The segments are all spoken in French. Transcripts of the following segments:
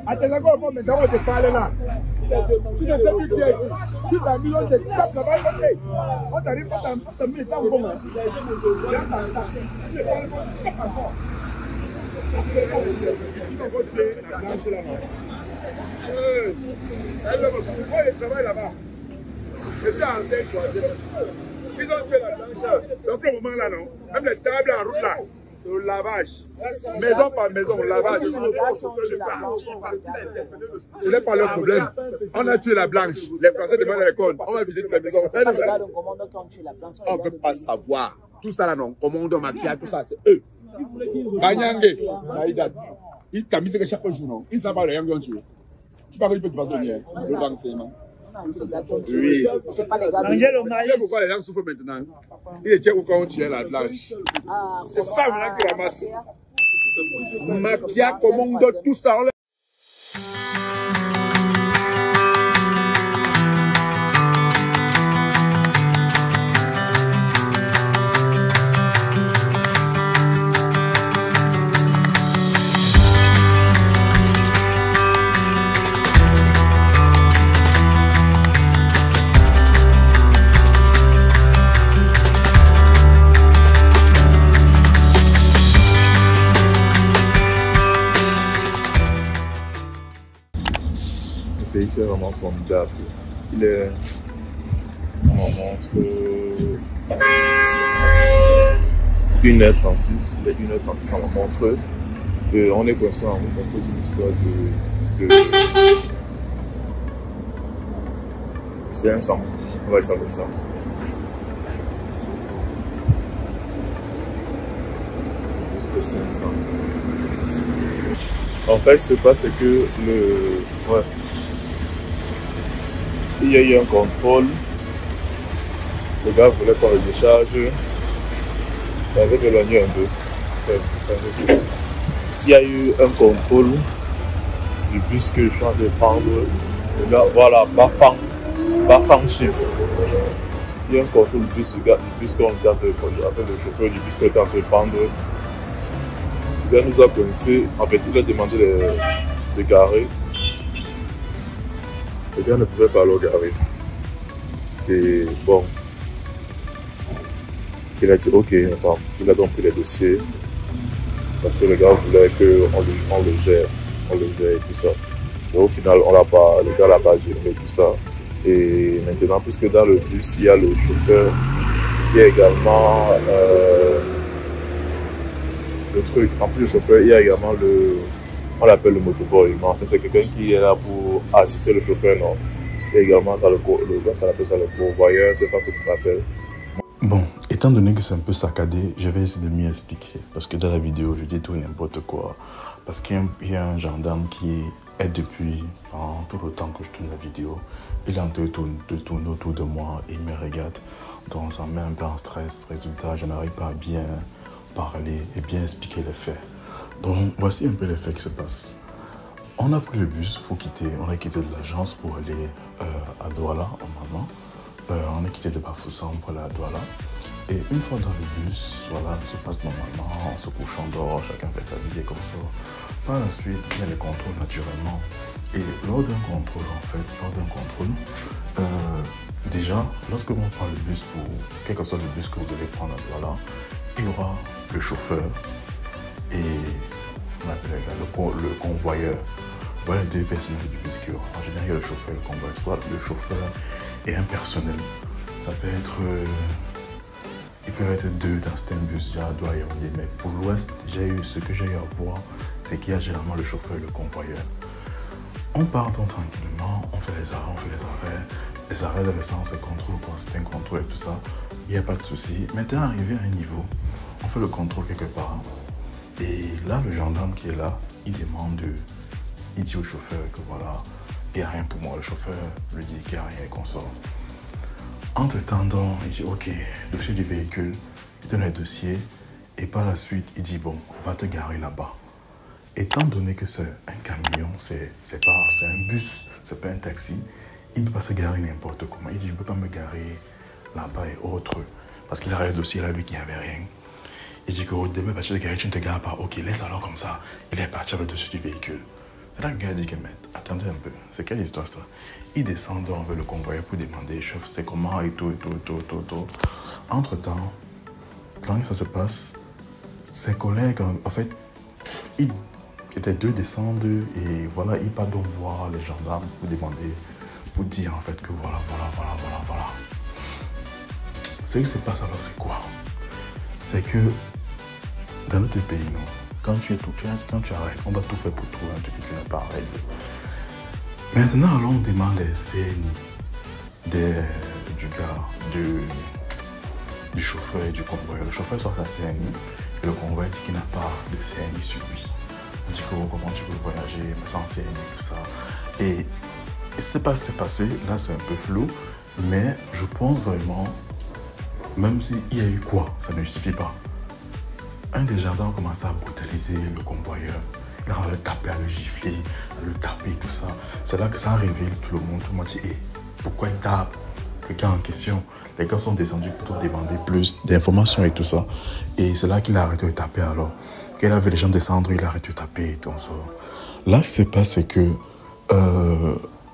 À tes accords, maintenant, on te parle là. Tu ne sais plus qui est qui. Tu t'as mis, on te tape là-bas, on t'arrive pas, t'as mis le temps bon. Ils ont tué la blancheur. Donc, le moment là, non. Même les tables en route là. Le lavage. Maison par maison, lavage. Ce n'est pas leur problème. On a tué la blanche. Les Français demandent les comptes. On va visiter les maisons. On ne peut pas savoir. Tout ça là, non. Commandant, maquillage, tout ça, c'est eux. Banyangé, Maïdad. Il t'a mis que chaque jour, non. Il ne savent pas rien qu'ils ont tué. Tu parles, il peut te passer bien. Le renseignement. Oui. C'est pas les gars. Tu sais pourquoi les gens souffrent maintenant? Il est où quand on tue la blanche. C'est ça maintenant qui ramasse. Maquia, commando, tout ça. C'est vraiment formidable. Il est, on montre 1h36, il est 1h36, on montre. On est conscient, on pose une histoire de 500, on va essayer comme ça. Juste 500. En fait, ce qui se passe, c'est que il y a eu un contrôle, le gars voulait qu'on le décharge, ça avait éloigné un peu. Il y a eu un contrôle du bus que je suis en train de prendre, le gars, voilà, Bafang chiffre. Il y a un contrôle du bus qu'on est en train de prendre, le chauffeur du bus qu'on est en train de prendre. Le gars nous a coincé, en fait il a demandé de garer. Le gars ne pouvait pas le garer. Et bon, il a dit ok, il a donc pris les dossiers parce que le gars voulait qu'on le gère et tout ça. Mais au final, le gars l'a pas géré tout ça. Et maintenant, puisque dans le bus, il y a le chauffeur, il y a également le truc. En plus du chauffeur, il y a également on l'appelle le motoboy, mais en fait c'est quelqu'un qui est là pour assister le chauffeur, non. Et également ça appelle ça le pourvoyeur, c'est pas tout qu'on appelle. Bon, étant donné que c'est un peu saccadé, je vais essayer de m'y expliquer. Parce que dans la vidéo, je dis tout et n'importe quoi. Parce qu'il y a un gendarme qui est depuis tout le temps que je tourne la vidéo. Il est en train de tourner autour de moi et il me regarde. Donc ça me met un peu en stress. Résultat, je n'arrive pas à bien parler et bien expliquer les faits. Donc voici un peu les faits qui se passent. On a pris le bus pour quitter, on a quitté de l'agence pour aller à Douala, normalement. On a quitté de Bafoussam pour aller à Douala. Et une fois dans le bus, voilà, ça se passe normalement, on se couche en dehors, chacun fait sa vie et comme ça. Par la suite, il y a les contrôles naturellement. Et lors d'un contrôle, déjà, lorsque on prend le bus pour, quel que soit le bus que vous devez prendre à Douala, il y aura le chauffeur et on appelle le convoyeur. Voilà les deux personnels du bus qui aura. En général, il y a le chauffeur et le convoyeur. Soit le chauffeur et un personnel. Ça peut être... il peut être deux dans certains bus, déjà à Douala, mais pour l'ouest, ce que j'ai eu à voir, c'est qu'il y a généralement le chauffeur et le convoyeur. On part donc tranquillement, on fait les arrêts. Les arrêts dans le sens de contrôle, quand c'est un contrôle et tout ça, il n'y a pas de souci. Maintenant, arrivé à un niveau, on fait le contrôle quelque part. Et là, le gendarme qui est là, il dit au chauffeur que voilà, il n'y a rien pour moi. Le chauffeur lui dit qu'il n'y a rien et qu'on sort. Entre-temps, donc, il dit ok, dossier du véhicule, il donne le dossier et par la suite, il dit bon, va te garer là-bas. Étant donné que c'est un camion, c'est un bus, c'est pas un taxi, il ne peut pas se garer n'importe comment. Il dit je ne peux pas me garer là-bas et autres parce qu'il a le dossier là, lui qui n'avait rien. dit qu'au début, tu ne te gares pas. Ok, laisse alors comme ça. Il est parti avec le dessus du véhicule. Et là, le gars dit que, mais attendez un peu, c'est quelle histoire ça? Il descend donc avec le convoyeur pour demander, chef, c'était comment et tout. Entre-temps, quand ça se passe, ses collègues, en fait, les deux descendent et voilà, ils partent donc voir les gendarmes pour demander, pour dire en fait que voilà. Ce qui se passe alors, c'est quoi? C'est que dans notre pays, non, quand tu arrêtes, on va tout faire pour trouver un truc que tu n'as pas arrêté. Maintenant, alors on demande les CNI du gars, du chauffeur et du convoyeur. Le chauffeur sort sa CNI et le convoyeur dit qu'il n'a pas de CNI sur lui. On dit que comment tu peux voyager sans CNI, tout ça. Et ce qui s'est passé, là c'est un peu flou, mais je pense vraiment, même s'il y a eu quoi, ça ne justifie pas. Un des gendarmes a commencé à brutaliser le convoyeur. Il a le taper, à le gifler, à le taper, tout ça. C'est là que ça a révélé tout le monde. Tout le monde dit, hey, pourquoi il tape le gars en question? Les gars sont descendus pour demander plus d'informations et tout ça. Et c'est là qu'il a arrêté de taper alors. Quand il a vu les gens descendre, il a arrêté de taper et tout. Là, ce qui se passe, c'est que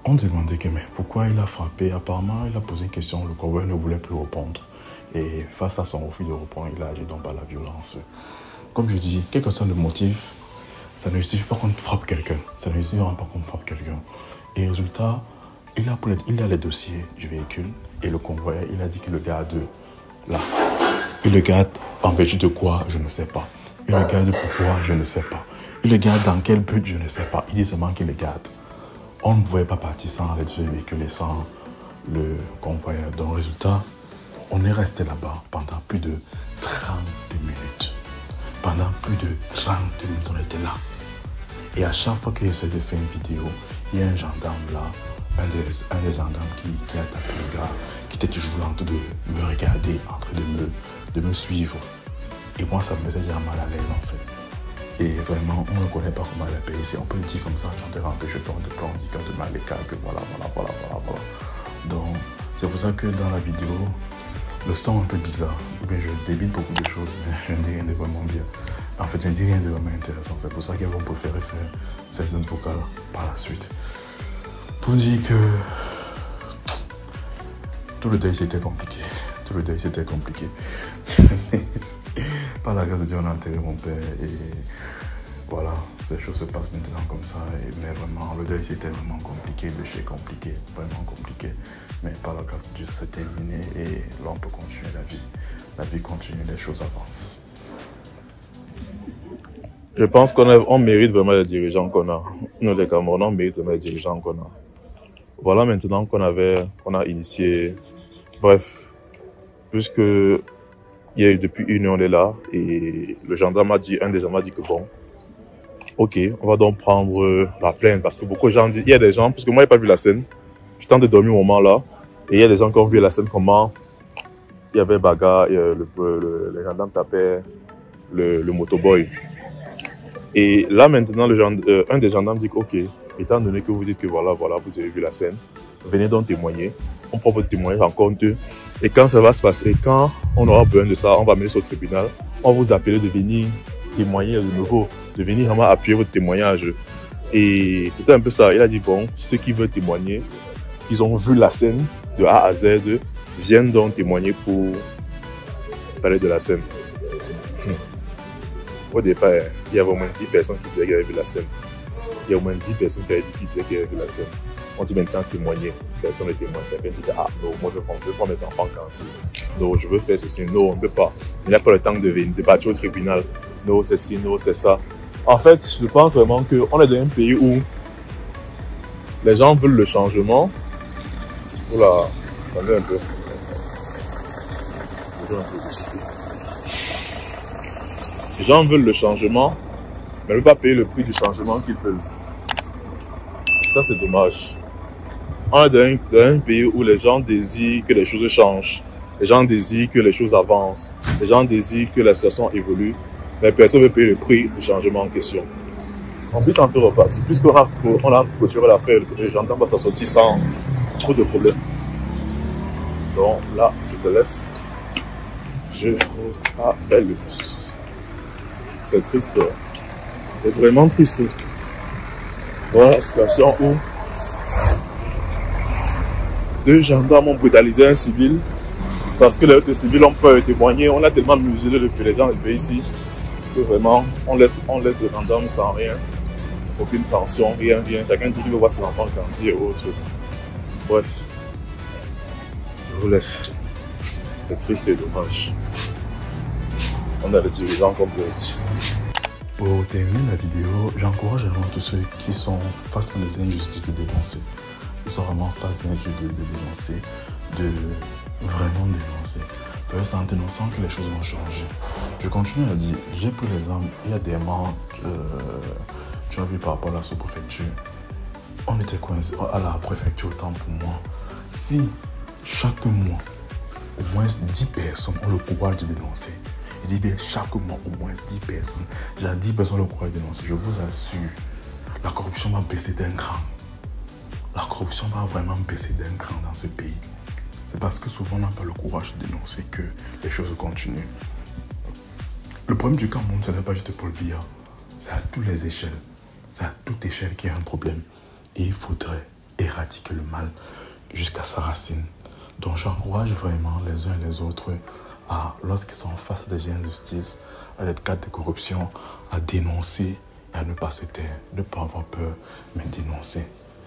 on demandait que, mais pourquoi il a frappé? Apparemment, il a posé une question, le convoyeur ne voulait plus répondre. Et face à son refus de répondre, il a agi donc par la violence. Comme je dis, quel que soit le motif, ça ne justifie pas qu'on frappe quelqu'un. Ça ne justifie pas qu'on frappe quelqu'un. Et résultat, il a les dossiers du véhicule et le convoyeur, il a dit qu'il le garde là. Il le garde en vertu de quoi, je ne sais pas. Il le garde pourquoi, je ne sais pas. Il le garde dans quel but, je ne sais pas. Il dit seulement qu'il le garde. On ne pouvait pas partir sans les dossiers du véhicule et sans le convoyeur. Donc résultat, on est resté là-bas pendant plus de 30 minutes. Pendant plus de 30 minutes, on était là. Et à chaque fois qu'il essaie de faire une vidéo, il y a un gendarme là, un des gendarmes qui a tapé le gars, qui était toujours en train de me regarder, en train de me suivre. Et moi, ça me faisait déjà mal à l'aise en fait. Et vraiment, on ne connaît pas comment elle a payé. Si on peut dire comme ça, quand tu es rentré chez toi, on te prend, on dit qu'on te met les cas, que voilà. Donc, c'est pour ça que dans la vidéo, le son est un peu bizarre. Bien, je débite beaucoup de choses, mais je ne dis rien de vraiment bien. En fait, je ne dis rien de vraiment intéressant. C'est pour ça qu'ils vont préférer faire cette note vocale par la suite. Pour dire que tout le deuil c'était compliqué. Tout le deuil c'était compliqué. Par la grâce de Dieu, on a enterré mon père et voilà, ces choses se passent maintenant comme ça. Mais vraiment, le deuil c'était vraiment compliqué, le chèque compliqué, vraiment compliqué. Mais par la grâce de Dieu, c'est terminé et là on peut continuer la vie. La vie continue, les choses avancent. Je pense qu'on mérite vraiment les dirigeants qu'on a. Nous, les Camerounais, on mérite vraiment les dirigeants qu'on a. Voilà maintenant qu'on a initié. Bref, puisque il y a eu depuis une heure, on est là et le gendarme a dit, un des gendarmes a dit que bon, ok, on va donc prendre la plainte parce que beaucoup de gens disent, il y a des gens, parce que moi, j'ai pas vu la scène. Je tente de dormir au moment là et il y a des gens qui ont vu la scène comment il y avait bagarre, les gendarmes tapaient le motoboy. Et là maintenant, un des gendarmes dit ok, étant donné que vous dites que voilà, vous avez vu la scène, venez donc témoigner. On prend votre témoignage en compte. Et quand ça va se passer, quand on aura besoin de ça, on va mener ça au tribunal. On va vous appeler de venir témoigner de nouveau, de venir vraiment appuyer votre témoignage. Et c'était un peu ça. Il a dit bon, ceux qui veulent témoigner, ils ont vu la scène de A à Z, viennent donc témoigner pour parler de la scène. Au départ, il y avait au moins 10 personnes qui disaient qu'ils avaient vu la scène. Il y a au moins 10 personnes qui disaient qu'ils avaient vu la scène. On dit maintenant témoigner. Personne ne témoigne. Quelqu'un dit ah non, moi je veux prendre mes enfants quand non, je veux faire ceci. Non, on ne peut pas. Il n'y a pas le temps de partir au tribunal. Non, c'est ci, non, c'est ça. En fait, je pense vraiment qu'on est dans un pays où les gens veulent le changement. Oula, attendez un peu. Les gens veulent le changement, mais ne veulent pas payer le prix du changement qu'ils veulent. Ça, c'est dommage. On est dans un pays où les gens désirent que les choses changent. Les gens désirent que les choses avancent. Les gens désirent que la situation évolue. Mais personne ne veut payer le prix du changement en question. On puisse un peu repartir. Puisqu'on a clôturé l'affaire, les gens vont s'en sortir sans trop de problèmes. Donc là, je te laisse. Je rappelle le processus. C'est triste. C'est vraiment triste. Voilà la situation où 2 gendarmes ont brutalisé un civil parce que les autres civils ont peur de témoigner. On a tellement muselé depuis les gens arrivés ici que vraiment on laisse les gendarmes sans rien. Aucune sanction, rien. Chacun dit qu'il veut voir ses enfants grandir et autres. Bref, je vous laisse. C'est triste et dommage. On a des dirigeants comme d'autres. Pour terminer la vidéo, j'encourage vraiment tous ceux qui sont face à des injustices de dénoncer. Ils sont vraiment face à des injustices de dénoncer, de vraiment dénoncer. C'est en dénonçant que les choses vont changer. Je continue à dire, j'ai pris l'exemple, il y a des membres, tu as vu par rapport à la sous-préfecture. On était coincés à la préfecture, autant pour moi. Si chaque mois, au moins 10 personnes ont le courage de dénoncer, je dis bien chaque mois, au moins 10 personnes, j'ai 10 personnes ont le courage de dénoncer, je vous assure, la corruption va baisser d'un cran. La corruption va vraiment baisser d'un cran dans ce pays. C'est parce que souvent on n'a pas le courage de dénoncer que les choses continuent. Le problème du Cameroun, ce n'est pas juste Paul Biya, c'est à toutes les échelles. C'est à toute échelle qu'il y a un problème. Et il faudrait éradiquer le mal jusqu'à sa racine. Donc j'encourage vraiment les uns et les autres à, lorsqu'ils sont face à des injustices, à des cas de corruption, à dénoncer et à ne pas se taire, ne pas avoir peur, mais dénoncer.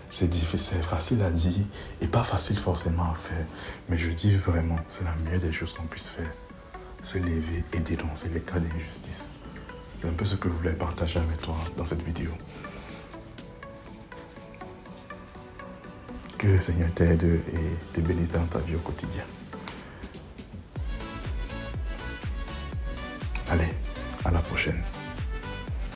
C'est difficile, c'est facile à dire et pas facile forcément à faire. Mais je dis vraiment, c'est la meilleure des choses qu'on puisse faire. Se lever et dénoncer les cas d'injustice. C'est un peu ce que je voulais partager avec toi dans cette vidéo. Que le Seigneur t'aide et te bénisse dans ta vie au quotidien. Allez, à la prochaine.